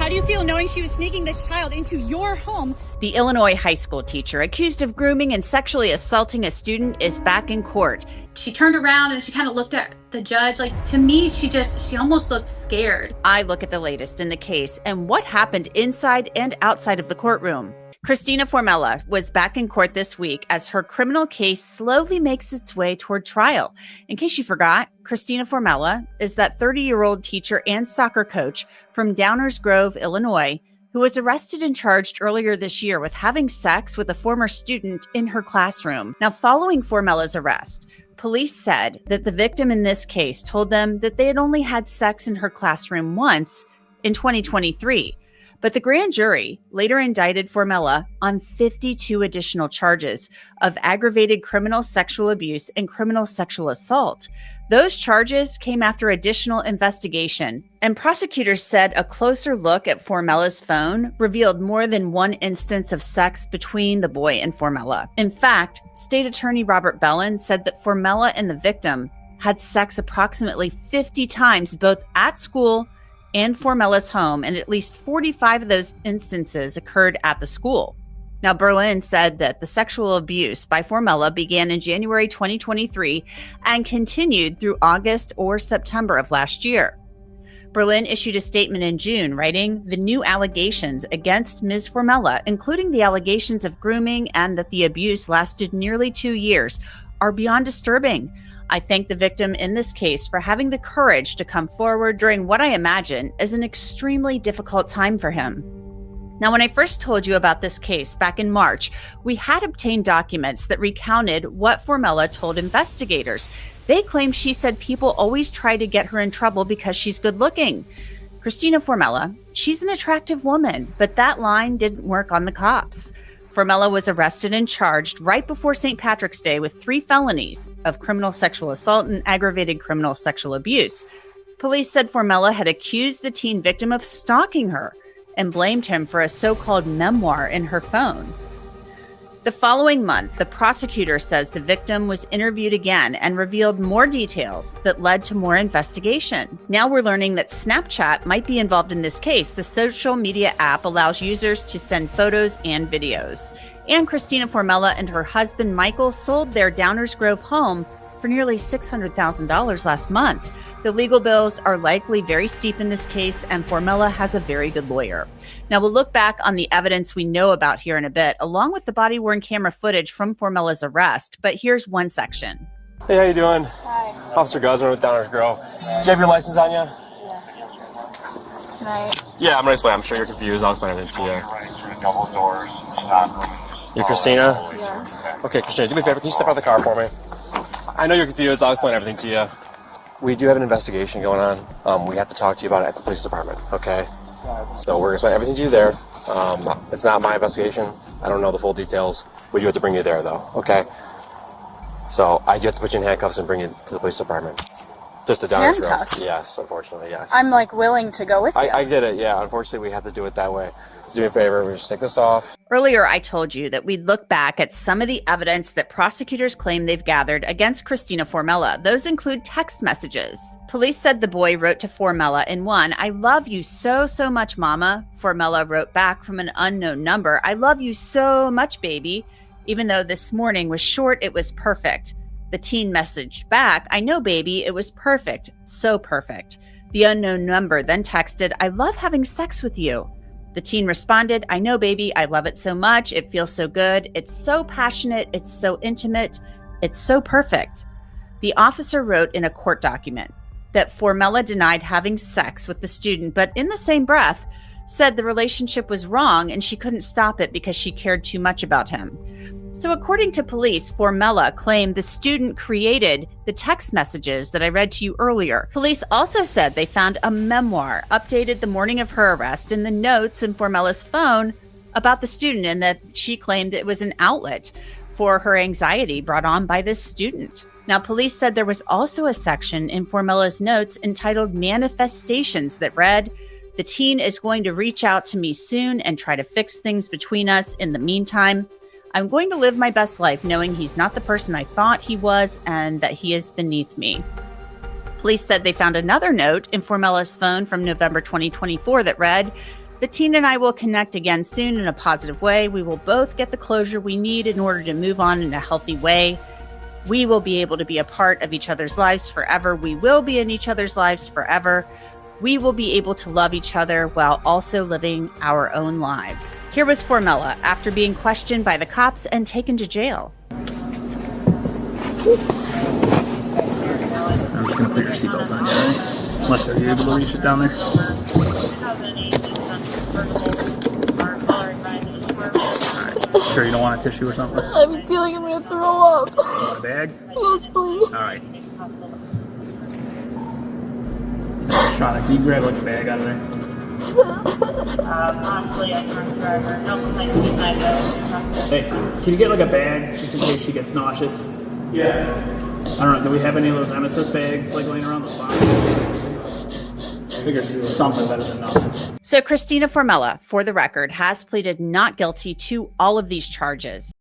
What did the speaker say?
How do you feel knowing she was sneaking this child into your home? The Illinois high school teacher accused of grooming and sexually assaulting a student is back in court. She turned around and she kind of looked at the judge. Like, to me, she almost looked scared. I look at the latest in the case and what happened inside and outside of the courtroom. Christina Formella was back in court this week as her criminal case slowly makes its way toward trial. In case you forgot, Christina Formella is that 30-year-old teacher and soccer coach from Downers Grove, Illinois, who was arrested and charged earlier this year with having sex with a former student in her classroom. Now, following Formella's arrest, police said that the victim in this case told them that they had only had sex in her classroom once in 2023. But the grand jury later indicted Formella on 52 additional charges of aggravated criminal sexual abuse and criminal sexual assault. Those charges came after additional investigation, and prosecutors said a closer look at Formella's phone revealed more than one instance of sex between the boy and Formella. In fact, State Attorney Robert Bellin said that Formella and the victim had sex approximately 50 times both at school and Formella's home, and at least 45 of those instances occurred at the school. Now, Berlin said that the sexual abuse by Formella began in January 2023 and continued through August or September of last year. Berlin issued a statement in June, writing, "The new allegations against Ms. Formella, including the allegations of grooming and that the abuse lasted nearly 2 years, are beyond disturbing. I thank the victim in this case for having the courage to come forward during what I imagine is an extremely difficult time for him." Now, when I first told you about this case back in March, we had obtained documents that recounted what Formella told investigators. They claimed she said people always try to get her in trouble because she's good looking. Christina Formella, she's an attractive woman, but that line didn't work on the cops. Formella was arrested and charged right before St. Patrick's Day with 3 felonies of criminal sexual assault and aggravated criminal sexual abuse. Police said Formella had accused the teen victim of stalking her and blamed him for a so-called memoir in her phone. The following month, the prosecutor says the victim was interviewed again and revealed more details that led to more investigation. Now we're learning that Snapchat might be involved in this case. The social media app allows users to send photos and videos. And Christina Formella and her husband, Michael, sold their Downers Grove home for nearly $600,000 last month. The legal bills are likely very steep in this case, and Formella has a very good lawyer. Now, we'll look back on the evidence we know about here in a bit, along with the body-worn camera footage from Formella's arrest. But here's one section. Hey, how you doing? Hi. Officer Guzman with Downers Grove. Do you have your license on you? Yes. Tonight? Yeah, I'm going to explain. I'm sure you're confused. I'll explain everything to you. You're Christina? Yes. Okay, Christina, do me a favor. Can you step out of the car for me? I know you're confused. I'll explain everything to you. We do have an investigation going on. We have to talk to you about it at the police department, okay? So we're going to explain everything to you there. It's not my investigation. I don't know the full details. We do have to bring you there, though, okay? So I do have to put you in handcuffs and bring you to the police department. Just a Downers Grove. Handcuffs? Yes, unfortunately, yes. I'm willing to go with you. I get it, yeah. Unfortunately, we have to do it that way. So do me a favor, we just take this off. Earlier, I told you that we'd look back at some of the evidence that prosecutors claim they've gathered against Christina Formella. Those include text messages. Police said the boy wrote to Formella in one, "I love you so, so much, Mama." Formella wrote back from an unknown number, "I love you so much, baby." Even though this morning was short, it was perfect. The teen messaged back, "I know, baby, it was perfect, so perfect." The unknown number then texted, "I love having sex with you." The teen responded, "I know, baby, I love it so much. It feels so good. It's so passionate. It's so intimate. It's so perfect." The officer wrote in a court document that Formella denied having sex with the student, but in the same breath said the relationship was wrong and she couldn't stop it because she cared too much about him. So according to police, Formella claimed the student created the text messages that I read to you earlier. Police also said they found a memoir updated the morning of her arrest in the notes in Formella's phone about the student, and that she claimed it was an outlet for her anxiety brought on by this student. Now, police said there was also a section in Formella's notes entitled Manifestations that read, "The teen is going to reach out to me soon and try to fix things between us. In the meantime, I'm going to live my best life knowing he's not the person I thought he was and that he is beneath me." Police said they found another note in Formella's phone from November 2024 that read, The teen and I will connect again soon in a positive way. We will both get the closure we need in order to move on in a healthy way. We will be able to be a part of each other's lives forever. We will be in each other's lives forever. We will be able to love each other while also living our own lives. Here was Formella after being questioned by the cops and taken to jail. I'm just going to put your seatbelt on, right? Unless are you able to reach it down there? Alright. Sure you don't want a tissue or something? I feel like I'm gonna throw up. You want a bag? Yes, please. Alright. Shauna, can you grab like a bag out of there? Possibly a drunk driver. No complaints tonight though. Hey, can you get like a bag just in case she gets nauseous? Yeah. I don't know, do we have any of those MSS bags like laying around the spot? I figure something better than nothing. So Christina Formella, for the record, has pleaded not guilty to all of these charges.